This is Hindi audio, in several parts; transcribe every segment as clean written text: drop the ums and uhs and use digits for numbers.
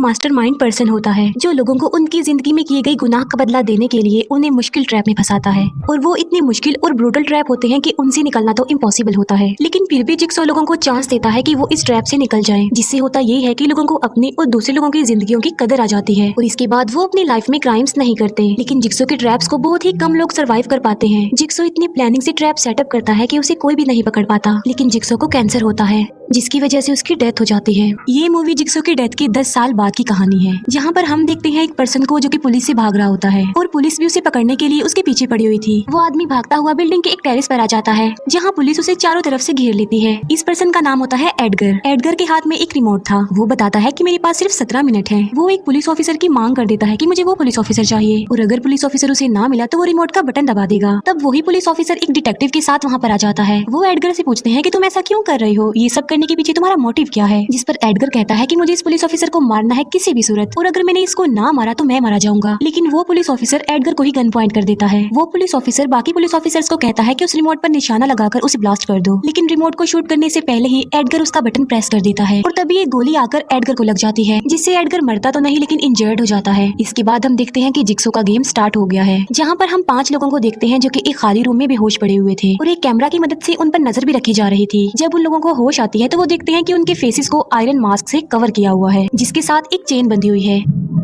मास्टरमाइंड पर्सन होता है जो लोगों को उनकी जिंदगी में किए गए गुनाह का बदला देने के लिए उन्हें मुश्किल ट्रैप में फंसाता है। और वो इतने मुश्किल और ब्रूटल ट्रैप होते हैं कि उनसे निकलना तो इम्पॉसिबल होता है, लेकिन फिर भी जिक्सो लोगों को चांस देता है कि वो इस ट्रैप से निकल जाएं। जिससे होता ये है कि लोगों को अपनी और दूसरे लोगों की जिंदगियों की कदर आ जाती है और इसके बाद वो अपनी लाइफ में क्राइम्स नहीं करते। लेकिन जिक्सो के ट्रैप्स को बहुत ही कम लोग सर्वाइव कर पाते हैं। जिक्सो इतनी प्लानिंग से ट्रैप सेटअप करता है कि उसे कोई भी नहीं पकड़ पाता, लेकिन जिक्सो को कैंसर होता है जिसकी वजह से उसकी डेथ हो जाती है। ये मूवी जिक्सो की डेथ के 10 साल बाद की कहानी है, जहाँ पर हम देखते हैं एक पर्सन को जो कि पुलिस से भाग रहा होता है और पुलिस भी उसे पकड़ने के लिए उसके पीछे पड़ी हुई थी। वो आदमी भागता हुआ बिल्डिंग के एक टेरेस पर आ जाता है जहाँ पुलिस उसे चारों तरफ से घेर लेती है। इस पर्सन का नाम होता है एडगर। एडगर के हाथ में एक रिमोट था। वो बताता है कि मेरे पास सिर्फ 17 मिनट है। वो एक पुलिस ऑफिसर की मांग कर देता है कि मुझे वो पुलिस ऑफिसर चाहिए और अगर पुलिस ऑफिसर उसे ना मिला तो वो रिमोट का बटन दबा देगा। तब वही पुलिस ऑफिसर एक डिटेक्टिव के साथ वहाँ पर आ जाता है। वो एडगर से पूछते हैं कि तुम ऐसा क्यों कर रही हो, ये सब करने के पीछे तुम्हारा मोटिव क्या है। जिस पर एडगर कहता है कि मुझे इस पुलिस ऑफिसर को मारना है किसी भी सूरत, और अगर मैंने इसको ना मारा तो मैं मारा जाऊंगा। लेकिन वो पुलिस ऑफिसर एडगर को ही गन पॉइंट कर देता है। वो पुलिस ऑफिसर बाकी पुलिस ऑफिसर्स को कहता है कि उस रिमोट पर निशाना लगाकर उसे ब्लास्ट कर दो, लेकिन रिमोट को शूट करने से पहले ही एडगर उसका बटन प्रेस कर देता है और तभी एक गोली आकर एडगर को लग जाती है, जिससे एडगर मरता तो नहीं लेकिन इंजर्ड हो जाता है। इसके बाद हम देखते हैं कि जिक्सो का गेम स्टार्ट हो गया है, जहाँ पर हम 5 लोगों को देखते हैं जो कि एक खाली रूम में बेहोश पड़े हुए थे और एक कैमरा की मदद से उन पर नजर भी रखी जा रही थी। जब उन लोगों को होश आती है तो वो देखते हैं कि उनके फेसेस को आयरन मास्क से कवर किया हुआ है, जिसके साथ एक चेन बंधी हुई है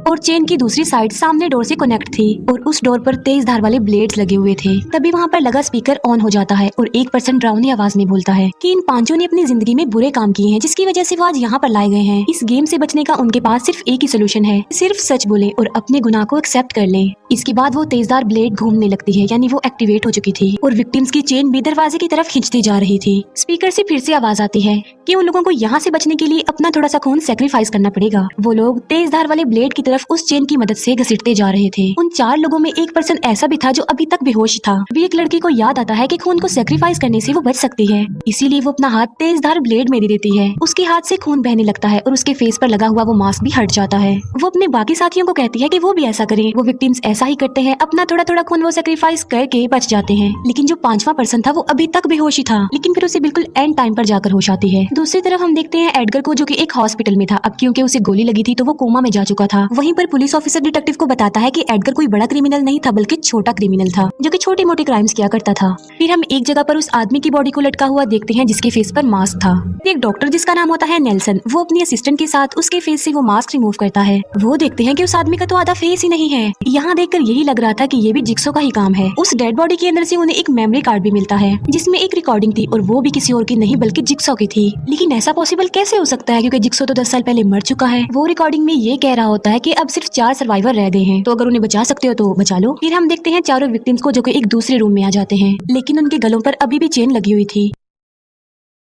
और चेन की दूसरी साइड सामने डोर से कनेक्ट थी और उस डोर पर तेज धार वाले ब्लेड्स लगे हुए थे। तभी वहाँ पर लगा स्पीकर ऑन हो जाता है और एक पर्सन डरावनी आवाज में बोलता है कि इन 5 ने अपनी जिंदगी में बुरे काम किए हैं जिसकी वजह से वो आज यहाँ पर लाए गए हैं। इस गेम से बचने का उनके पास सिर्फ एक ही सोल्यूशन है, सिर्फ सच बोले और अपने गुनाह को एक्सेप्ट कर ले। इसके बाद वो तेजदार ब्लेड घूमने लगती है, यानी वो एक्टिवेट हो चुकी थी और विक्टिम्स की चेन भी दरवाजे की तरफ खींचती जा रही थी। स्पीकर से फिर से आवाज आती है कि उन लोगों को यहाँ से बचने के लिए अपना थोड़ा सा खून सेक्रीफाइस करना पड़ेगा। वो लोग तेज धार वाले ब्लेड की तरफ उस चेन की मदद से घसीटते जा रहे थे। उन 4 लोगों में एक पर्सन ऐसा भी था जो अभी तक बेहोश था। अभी एक लड़की को याद आता है कि खून को सेक्रीफाइस करने से वो बच सकती है, इसीलिए वो अपना हाथ तेज धार ब्लेड में दे देती है। उसके हाथ से खून बहने लगता है और उसके फेस पर लगा हुआ वो मास्क भी हट जाता है। वो अपने बाकी साथियों को कहती है कि वो भी ऐसा करें। वो विक्टिम्स ऐसा ही करते हैं, अपना थोड़ा थोड़ा खून वो सेक्रीफाइस करके बच जाते हैं। लेकिन जो 5वां पर्सन था वो अभी तक बेहोश ही था, लेकिन फिर उसे बिल्कुल एंड टाइम पर जाकर होश आती है। दूसरी तरफ हम देखते हैं एडगर को, जो कि एक हॉस्पिटल में था। अब क्योंकि उसे गोली लगी थी तो वो कोमा में जा चुका था। वहीं पर पुलिस ऑफिसर डिटेक्टिव को बताता है कि एडगर कोई बड़ा क्रिमिनल नहीं था बल्कि छोटा क्रिमिनल था जो कि छोटे मोटे क्राइम्स किया करता था। फिर हम एक जगह पर उस आदमी की बॉडी को लटका हुआ देखते हैं जिसके फेस पर मास्क था। एक डॉक्टर जिसका नाम होता है नेल्सन, वो अपनी असिस्टेंट के साथ उसके फेस से वो मास्क रिमूव करता है। वो देखते हैं कि उस आदमी का तो आधा फेस ही नहीं है। यहाँ देखकर यही लग रहा था कि ये भी जिक्सो का ही काम है। उस डेड बॉडी के अंदर से उन्हें एक मेमोरी कार्ड भी मिलता है जिसमें एक रिकॉर्डिंग थी और वो भी किसी और की नहीं बल्कि जिक्सो की थी। लेकिन ऐसा पॉसिबल कैसे हो सकता है क्योंकि जिक्सो तो 10 साल पहले मर चुका है। वो रिकॉर्डिंग में ये कह रहा होता है कि अब सिर्फ 4 सर्वाइवर रह गए हैं, तो अगर उन्हें बचा सकते हो तो बचा लो। फिर हम देखते हैं चारों विक्टिम्स को जो कि एक दूसरे रूम में आ जाते हैं, लेकिन उनके गलों पर अभी भी चेन लगी हुई थी।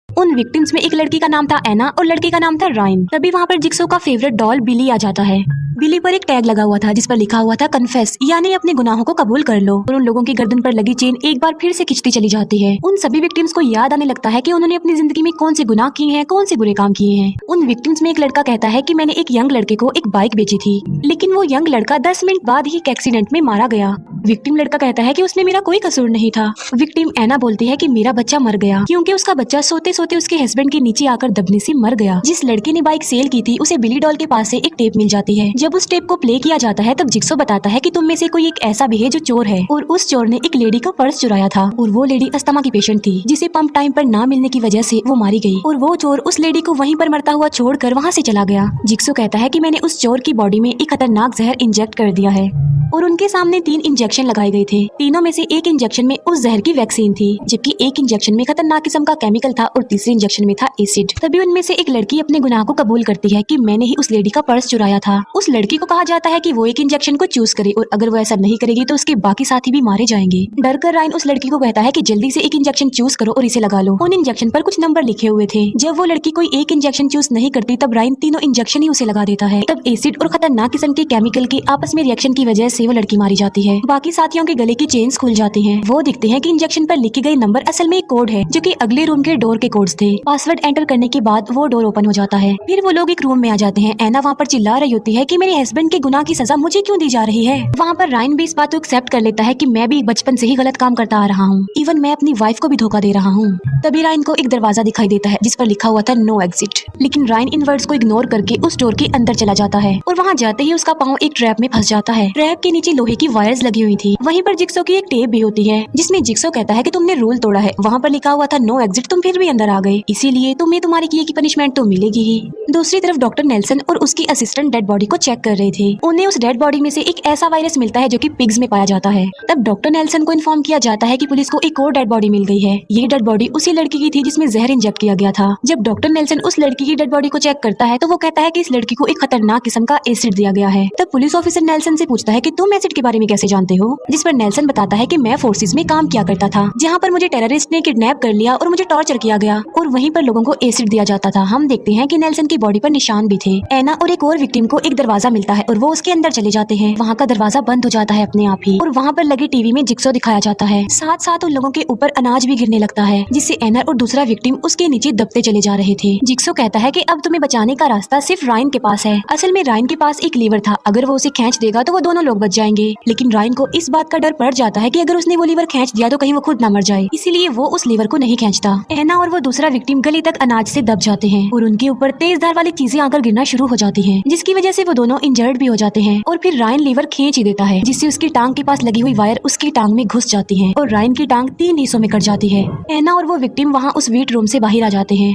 उन विक्टिम्स में एक लड़की का नाम था एना और लड़के का नाम था रायन। तभी वहाँ पर जिक्सो का फेवरेट डॉल बिली आ जाता है। बिली पर एक टैग लगा हुआ था जिस पर लिखा हुआ था कन्फेस, यानी अपने गुनाहों को कबूल कर लो। और उन लोगों की गर्दन पर लगी चेन एक बार फिर से खिंचती चली जाती है। उन सभी विक्टिम्स को याद आने लगता है कि उन्होंने अपनी जिंदगी में कौन से गुनाह किए हैं, कौन से बुरे काम किए हैं। उन विक्टिम्स में एक लड़का कहता है कि मैंने एक यंग लड़के को एक बाइक बेची थी, लेकिन वो यंग लड़का 10 मिनट बाद ही एक एक्सीडेंट में मारा गया। विक्टिम लड़का कहता है कि उसने मेरा कोई कसूर नहीं था। विक्टिम एना बोलती है कि मेरा बच्चा मर गया क्योंकि उसका बच्चा सोते सोते उसके हस्बैंड के नीचे आकर दबने से मर गया। जिस लड़के ने बाइक सेल की थी उसे बिली डॉल के पास से एक टेप मिल जाती है। जब उस टेप को प्ले किया जाता है तब जिक्सो बताता है कि तुम में से कोई एक ऐसा भी है जो चोर है, और उस चोर ने एक लेडी का पर्स चुराया था और वो लेडी अस्थमा की पेशेंट थी जिसे पंप टाइम पर ना मिलने की वजह से वो मारी गई, और वो चोर उस लेडी को वहीं पर मरता हुआ छोड़कर वहाँ से चला गया। जिक्सो कहता है कि मैंने उस चोर की बॉडी में एक खतरनाक जहर इंजेक्ट कर दिया है और उनके सामने 3 इंजेक्शन लगाए गए थे। तीनों में से एक इंजेक्शन में उस जहर की वैक्सीन थी, जबकि एक इंजेक्शन में खतरनाक किस्म का केमिकल था और तीसरे इंजेक्शन में था एसिड। तभी उनमें से एक लड़की अपने गुनाह को कबूल करती है कि मैंने ही उस लेडी का पर्स चुराया था। उस लड़की को कहा जाता है कि वो एक इंजेक्शन को चूज करे और अगर वो ऐसा नहीं करेगी तो उसके बाकी साथी भी मारे जाएंगे। डरकर रायन उस लड़की को कहता है कि जल्दी से एक इंजेक्शन चूज करो और इसे लगा लो। उन इंजेक्शन पर कुछ नंबर लिखे हुए थे। जब वो लड़की कोई एक इंजेक्शन चूज नहीं करती तब रायन तीनों इंजेक्शन ही उसे लगा देता है। तब एसिड और खतरनाक किस्म के केमिकल के आपस में रिएक्शन की वजह से से वो लड़की मारी जाती है। बाकी साथियों के गले की चेन्स खुल जाती हैं। वो दिखते हैं कि इंजेक्शन पर लिखे गए नंबर असल में एक कोड है जो कि अगले रूम के डोर के कोड्स थे। पासवर्ड एंटर करने के बाद वो डोर ओपन हो जाता है। फिर वो लोग एक रूम में आ जाते हैं। एना वहाँ पर चिल्ला रही होती है कि मेरे हस्बैंड के गुनाह की सजा मुझे क्यों दी जा रही है। वहाँ पर रायन भी इस बात को एक्सेप्ट कर लेता है कि मैं भी बचपन से ही गलत काम करता आ रहा हूँ, इवन मैं अपनी वाइफ को भी धोखा दे रहा हूँ। तभी रायन को एक दरवाजा दिखाई देता है जिस पर लिखा हुआ था नो एग्जिट, लेकिन रायन इन वर्ड्स को इग्नोर करके उस डोर के अंदर चला जाता है और वहाँ जाते ही उसका पाँव एक ट्रैप में फंस जाता है। ट्रैप के नीचे लोहे की वायर्स लगी हुई थी। वहीं पर जिक्सो की एक टेप भी होती है जिसमें जिक्सो कहता है कि तुमने रूल तोड़ा है। वहाँ पर लिखा हुआ था नो एग्जिट, तुम फिर भी अंदर आ गए, इसीलिए तुम्हें तुम्हारे किए की पनिशमेंट तो मिलेगी ही। दूसरी तरफ डॉक्टर नेल्सन और उसकी असिस्टेंट डेड बॉडी को चेक कर रहे थे। उन्हें उस डेड बॉडी में से एक ऐसा वायरस मिलता है जो कि पिग्स में पाया जाता है। तब डॉक्टर नेल्सन को इन्फॉर्म किया जाता है कि पुलिस को एक और डेड बॉडी मिल गई है। ये डेड बॉडी उसी लड़की की थी जिसमें जहर इंजेक्ट किया गया था। जब डॉक्टर नेल्सन उस लड़की की डेड बॉडी को चेक करता है तो वो कहता है कि इस लड़की को एक खतरनाक किस्म का एसिड दिया गया है। तब पुलिस ऑफिसर नेल्सन से पूछता है कि तुम एसिड के बारे में कैसे जानते हो, जिस पर नेल्सन बताता है कि मैं फोर्सेस में काम किया करता था जहाँ पर मुझे टेररिस्ट ने किडनैप कर लिया और मुझे टॉर्चर किया गया और वहीं पर लोगों को एसिड दिया जाता था। हम देखते हैं कि नेल्सन की बॉडी पर निशान भी थे। एना और एक और विक्टिम को एक दरवाजा मिलता है और वो उसके अंदर चले जाते हैं। वहाँ का दरवाजा बंद हो जाता है अपने आप ही और वहाँ पर लगे टीवी में जिक्सो दिखाया जाता है। साथ साथ उन लोगों के ऊपर अनाज भी गिरने लगता है जिससे एना और दूसरा विक्टिम उसके नीचे दबते चले जा रहे थे। जिक्सो कहता है कि अब तुम्हें बचाने का रास्ता सिर्फ रायन के पास है। असल में रायन के पास एक लीवर था, अगर वो उसे खींच देगा तो वो दोनों लोग बच जाएंगे। लेकिन रायन को इस बात का डर पड़ जाता है कि अगर उसने वो लीवर खींच दिया तो कहीं वो खुद ना मर जाए, इसीलिए वो उस लीवर को नहीं खींचता। एना और वो दूसरा विक्टिम गले तक अनाज से दब जाते हैं और उनके ऊपर तेज धार वाली चीजें आकर गिरना शुरू हो जाती हैं, जिसकी वजह से वो दोनों इंजर्ड भी हो जाते हैं। और फिर रायन लीवर खींच ही देता है जिससे उसकी टांग के पास लगी हुई वायर उसकी टांग में घुस जाती है और रायन की टांग 3 हिस्सों में कट जाती है। एना और वो विक्टिम वहाँ उस वीट रूम से बाहर आ जाते हैं।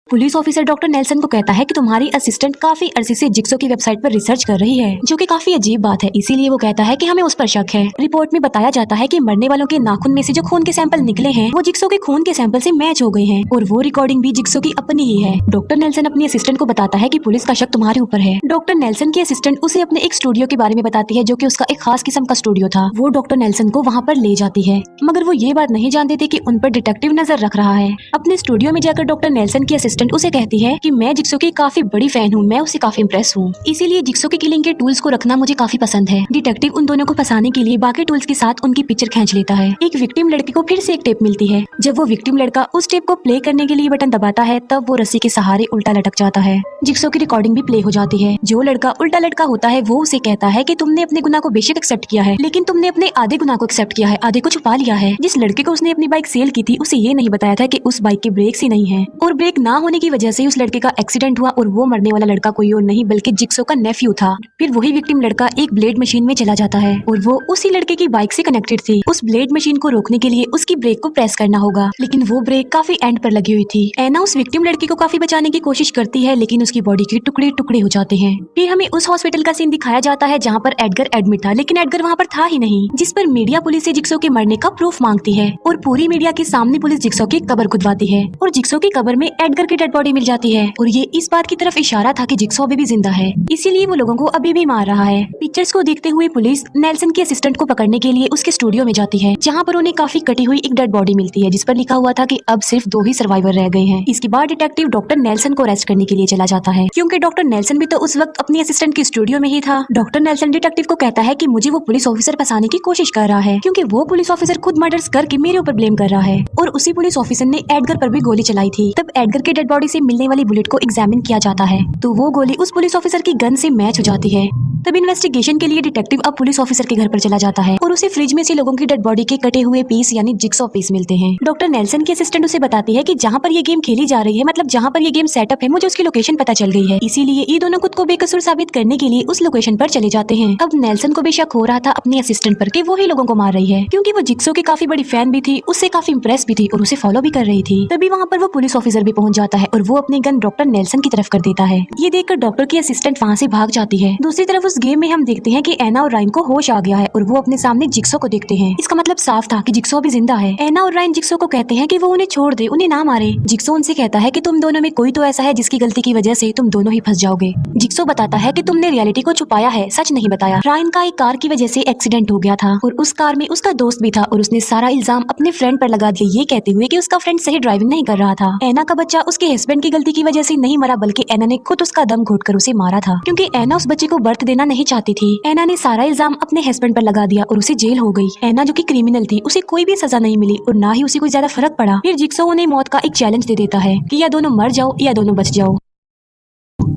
पुलिस ऑफिसर डॉक्टर नेल्सन को कहता है कि तुम्हारी असिस्टेंट काफी अरसे से जिक्सो की वेबसाइट पर रिसर्च कर रही है, जो कि काफी अजीब बात है, इसीलिए वो कहता है कि हमें उस पर शक है। रिपोर्ट में बताया जाता है कि मरने वालों के नाखून में से जो खून के सैंपल निकले हैं वो जिक्सो के खून के सैंपल से मैच हो गए हैं और वो रिकॉर्डिंग भी जिक्सो की अपनी ही है। डॉक्टर नेल्सन अपनी असिस्टेंट को बताता है कि पुलिस का शक तुम्हारे ऊपर है। डॉक्टर नेल्सन की असिस्टेंट उसे अपने एक स्टूडियो के बारे में बताती है जो कि उसका एक खास किस्म का स्टूडियो था। वो डॉक्टर नेल्सन को वहाँ पर ले जाती है, मगर वो ये बात नहीं जानते थे कि उन पर डिटेक्टिव नजर रख रहा है। अपने स्टूडियो में जाकर डॉक्टर नेल्सन की असिस्टेंट उसे कहती है कि मैं जिक्सो की काफी बड़ी फैन हूँ, मैं उससे काफी इम्प्रेस हूँ, इसीलिए जिक्सो की किलिंग के टूल्स को रखना मुझे काफी पसंद है। डिटेक्टिव उन दोनों को फंसाने के लिए बाकी टूल्स के साथ उनकी पिक्चर खींच लेता है। एक विक्टिम लड़की को फिर से एक टेप मिलती है। जब वो विक्टिम लड़का उस टेप को प्ले करने के लिए बटन दबाता है तब वो रस्सी के सहारे उल्टा लटक जाता है। जिक्सो की रिकॉर्डिंग भी प्ले हो जाती है। जो लड़का उल्टा लटका होता है वो उसे कहता है कि तुमने अपने गुनाह को बेशक एक्सेप्ट किया है, लेकिन तुमने अपने आधे गुनाह को एक्सेप्ट किया है, आधे को छुपा लिया है। जिस लड़के को उसने अपनी बाइक सेल की थी उसे ये नहीं बताया था कि उस बाइक के ब्रेक्स ही नहीं है और ब्रेक ना होने की वजह से उस लड़के का एक्सीडेंट हुआ और वो मरने वाला लड़का कोई और नहीं बल्कि जिक्सो का नेफ्यू था। फिर वही विक्टिम लड़का एक ब्लेड मशीन में चला जाता है और वो उसी लड़के की बाइक से कनेक्टेड थी। उस ब्लेड मशीन को रोकने के लिए उसकी ब्रेक को प्रेस करना होगा, लेकिन वो ब्रेक काफी एंड पर लगी हुई थी। एना उस विक्टिम लड़की को काफी बचाने की कोशिश करती है लेकिन उसकी बॉडी के टुकड़े टुकड़े हो जाते हैं। फिर हमें उस हॉस्पिटल का सीन दिखाया जाता है जहाँ पर एडगर एडमिट था, लेकिन एडगर वहाँ पर था ही नहीं, जिस पर मीडिया पुलिस से जिक्सो के मरने का प्रूफ मांगती है और पूरी मीडिया के सामने पुलिस जिक्सो की कब्र खुदवाती है और जिक्सो की कब्र में एडगर की डेड बॉडी मिल जाती है और ये इस बात की तरफ इशारा था कि जिक्सो अभी भी जिंदा है, इसीलिए वो लोगों को अभी भी मार रहा है। पिक्चर्स को देखते हुए पुलिस नेल्सन की असिस्टेंट को पकड़ने के लिए उसके स्टूडियो में जाती है जहाँ पर उन्हें काफी कटी हुई एक डेड बॉडी मिलती है जिस पर लिखा हुआ था कि अब सिर्फ 2 ही सर्वाइवर रह गए हैं। इसके बाद डिटेक्टिव डॉक्टर नेल्सन को अरेस्ट करने के लिए चला जाता है क्योंकि डॉक्टर नेल्सन भी तो उस वक्त अपनी असिस्टेंट के स्टूडियो में ही था। डॉक्टर नेल्सन डिटेक्टिव को कहता है कि मुझे वो पुलिस ऑफिसर फंसाने की कोशिश कर रहा है क्योंकि वो पुलिस ऑफिसर खुद मर्डर्स करके मेरे ऊपर ब्लेम कर रहा है और उसी पुलिस ऑफिसर ने एडगर पर भी गोली चलाई थी। तब एडगर के डेड बॉडी से मिलने वाली बुलेट को एग्जामिन किया जाता है तो वो गोली उस पुलिस ऑफिसर की गन से मैच हो जाती है। तब इन्वेस्टिगेशन के लिए डिटेक्टिव अब पुलिस ऑफिसर के घर पर चला जाता है और उसे फ्रिज में से लोगों की डेड बॉडी के कटे हुए पीस यानी जिक्सॉ पीस मिलते हैं। डॉक्टर नेल्सन की असिस्टेंट उसे बताती है कि जहाँ पर ये गेम खेली जा रही है, मतलब जहाँ पर ये गेम सेटअप है, मुझे उसकी लोकेशन पता चल गई है, इसीलिए ये दोनों खुद को बेकसूर साबित करने के लिए उस लोकेशन पर चले जाते हैं। अब नेल्सन को भी शक हो रहा था अपनी असिस्टेंट पर कि वो ही लोगों को मार रही है क्योंकि वो जिक्सो की काफी बड़ी फैन भी थी, उससे काफी इंप्रेस भी थी और उसे फॉलो भी कर रही थी। तभी वहाँ पर वो पुलिस ऑफिसर भी पहुंच जाता है और वो अपनी गन डॉक्टर नेल्सन की तरफ कर देता है। ये देखकर डॉक्टर की असिस्टेंट वहाँ से भाग जाती है। दूसरी तरफ उस गेम में हम देखते हैं कि एना और रायन को होश आ गया है और वो अपने सामने जिक्सो को देखते हैं। इसका मतलब साफ था कि जिक्सो भी जिंदा है। एना और रायन जिक्सो को कहते हैं कि वो उन्हें छोड़ दे, उन्हें ना मारे। जिक्सो उनसे कहता है कि तुम दोनों में कोई तो ऐसा है जिसकी गलती की वजह से तुम दोनों ही फंस जाओगे। जिक्सो बताता है कि तुमने रियलिटी को छुपाया है, सच नहीं बताया। रायन का एक कार की वजह से एक्सीडेंट हो गया था और उस कार में उसका दोस्त भी था और उसने सारा इल्जाम अपने फ्रेंड पर लगा दिया, ये कहते हुए कि उसका फ्रेंड सही ड्राइविंग नहीं कर रहा था। एना का बच्चा उस उसके हस्बैंड की गलती की वजह से नहीं मरा, बल्कि एना ने खुद उसका दम घोटकर उसे मारा था, क्योंकि एना उस बच्चे को बर्थ देना नहीं चाहती थी। एना ने सारा इल्जाम अपने हस्बैंड पर लगा दिया और उसे जेल हो गई। एना जो कि क्रिमिनल थी, उसे कोई भी सजा नहीं मिली और ना ही उसे कोई ज्यादा फर्क पड़ा। फिर जिक्सो उन्हें मौत का एक चैलेंज दे देता है कि या दोनों मर जाओ या दोनों बच जाओ।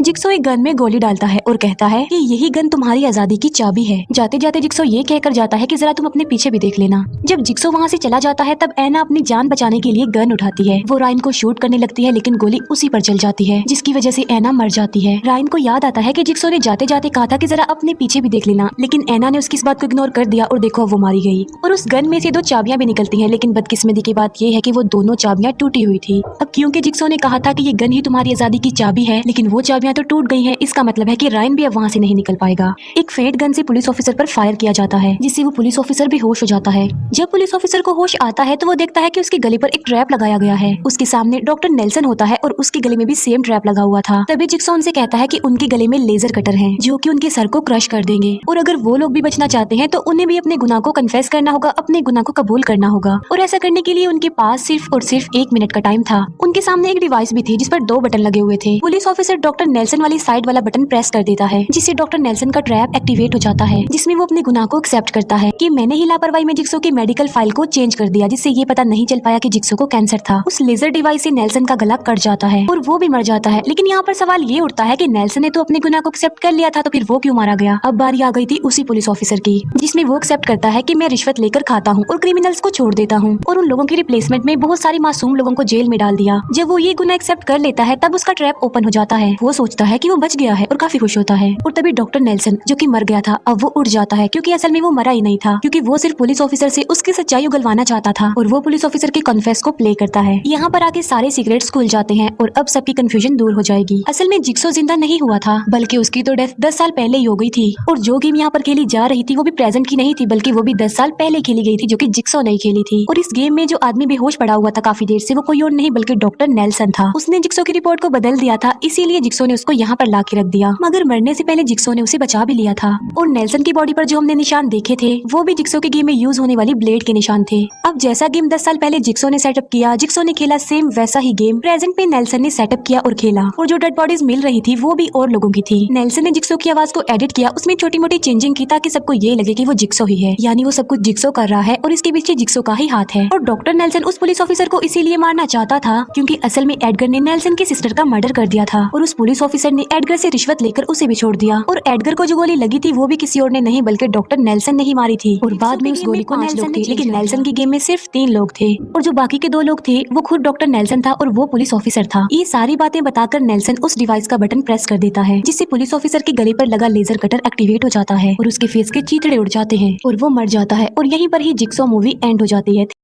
जिक्सो एक गन में गोली डालता है और कहता है कि यही गन तुम्हारी आजादी की चाबी है। जाते जाते जिक्सो ये कहकर जाता है कि जरा तुम अपने पीछे भी देख लेना। जब जिक्सो वहाँ से चला जाता है तब एना अपनी जान बचाने के लिए गन उठाती है। वो रायन को शूट करने लगती है, लेकिन गोली उसी पर चल जाती है, जिसकी वजह से एना मर जाती है। रायन को याद आता है कि जिक्सो ने जाते जाते कहा था कि जरा अपने पीछे भी देख लेना, लेकिन एना ने उसकी इस बात को इग्नोर कर दिया और देखो वो मारी गई। और उस गन में से 2 चाबियां भी निकलती हैं, लेकिन बदकिस्मती की बात ये है कि वो दोनों चाबियां टूटी हुई थी। अब क्योंकि जिक्सो ने कहा था कि ये गन ही तुम्हारी आजादी की चाबी है, लेकिन वो चाबियां तो टूट गई है, इसका मतलब है कि रायन भी अब वहाँ से नहीं निकल पाएगा। एक फेंट गन से पुलिस ऑफिसर पर फायर किया जाता है, जिससे वो पुलिस ऑफिसर भी होश हो जाता है। जब पुलिस ऑफिसर को होश आता है तो वो देखता है कि उसके गले पर एक ट्रैप लगाया गया है। उसके सामने डॉक्टर नेल्सन होता है और उसके गले में भी सेम ट्रैप लगा हुआ था। तभी जिक्सो उनसे कहता है कि उनके गले में लेजर कटर है, जो कि उनके सर को क्रश कर देंगे, और अगर वो लोग भी बचना चाहते हैं तो उन्हें भी अपने गुनाह को कन्फेस करना होगा, अपने गुनाह को कबूल करना होगा। और ऐसा करने के लिए उनके पास सिर्फ और सिर्फ 1 मिनट का टाइम था। उनके सामने एक डिवाइस भी थी जिस पर 2 बटन लगे हुए थे। पुलिस ऑफिसर डॉक्टर नेल्सन वाली साइड वाला बटन प्रेस कर देता है, जिससे डॉक्टर नेल्सन का ट्रैप एक्टिवेट हो जाता है, जिसमें वो अपने गुनाह को एक्सेप्ट करता है कि मैंने ही लापरवाही में जिक्सो की मेडिकल फाइल को चेंज कर दिया, जिससे ये पता नहीं चल पाया कि जिक्सो को कैंसर था। उस लेजर डिवाइस से नेल्सन का गला कट जाता है और वो भी मर जाता है। लेकिन यहाँ पर सवाल ये उठता है कि नेल्सन ने तो अपने गुनाह को एक्सेप्ट कर लिया था, तो फिर वो क्यों मारा गया। अब बारी आ गई थी उसी पुलिस ऑफिसर की, जिसमें वो एक्सेप्ट करता है कि मैं रिश्वत लेकर खाता हूँ और क्रिमिनल्स को छोड़ देता हूँ, और उन लोगों की रिप्लेसमेंट में बहुत सारी मासूम लोगों को जेल में डाल दिया। जब वो ये गुनाह एक्सेप्ट कर लेता है तब उसका ट्रैप ओपन हो जाता है। वो सोचता है कि वो बच गया है और काफी खुश होता है। और तभी डॉक्टर नेल्सन, जो कि मर गया था, अब वो उड़ जाता है, क्योंकि असल में वो मरा ही नहीं था, क्योंकि वो सिर्फ पुलिस ऑफिसर से उसकी सच्चाई उगलवाना चाहता था, और वो पुलिस ऑफिसर के कन्फेस को प्ले करता है। यहाँ पर आके सारे सीक्रेट्स खुल जाते हैं और अब सबकी कंफ्यूजन दूर हो जाएगी। असल में जिक्सो जिंदा नहीं हुआ था, बल्कि उसकी तो डेथ 10 साल पहले ही हो गई थी, और जो गेम यहाँ पर खेली जा रही थी वो भी प्रेजेंट की नहीं थी, बल्कि वो भी 10 साल पहले खेली गई थी, जो कि जिक्सो नहीं खेली थी। और इस गेम में जो आदमी बेहोश पड़ा हुआ था काफी देर से, वो कोई और नहीं बल्कि डॉक्टर नेल्सन था। उसने जिक्सो की रिपोर्ट को बदल दिया था, इसीलिए जिक्सो ने उसको यहाँ पर ला के रख दिया, मगर मरने से पहले जिक्सो ने उसे बचा भी लिया था। और नेल्सन की बॉडी पर जो हमने निशान देखे थे वो भी जिक्सो के गेम में यूज होने वाली ब्लेड के निशान थे। अब जैसा गेम 10 साल पहले जिक्सो ने सेटअप किया, जिक्सो ने खेला, सेम वैसा ही गेम प्रेजेंट में नेल्सन ने सेटअप किया और खेला। और जो डेड बॉडीज मिल रही थी वो भी और लोगों की थी। नेल्सन ने जिक्सो की आवाज को एडिट किया, उसमें छोटी मोटी चेंजिंग की ताकि सबको ये लगे कि वो जिक्सो ही है, यानी वो सब कुछ जिक्सो कर रहा है और इसके पीछे जिक्सो का ही हाथ है। और डॉक्टर नेल्सन उस पुलिस ऑफिसर को इसीलिए मारना चाहता था क्योंकि असल में एडगर ने नेल्सन की सिस्टर का मर्डर कर दिया था, और उस पुलिस ऑफिसर ने एडगर से रिश्वत लेकर उसे भी छोड़ दिया। और एडगर को जो गोली लगी थी वो भी किसी और ने नहीं बल्कि डॉक्टर नेल्सन ने ही मारी थी। और बाद में उस गोली को नेल्सन थे, लेकिन नेल्सन की गेम में सिर्फ 3 लोग थे, और जो बाकी के 2 लोग थे वो खुद डॉक्टर नेल्सन था और वो पुलिस ऑफिसर था। ये सारी बातें बताकर नेल्सन उस डिवाइस का बटन प्रेस कर देता है, जिससे पुलिस ऑफिसर के गले पर लगा लेजर कटर एक्टिवेट हो जाता है और उसके फेस के चीथड़े उड़ जाते हैं और वो मर जाता है। और यहीं पर ही जिक्सो मूवी एंड हो जाती है।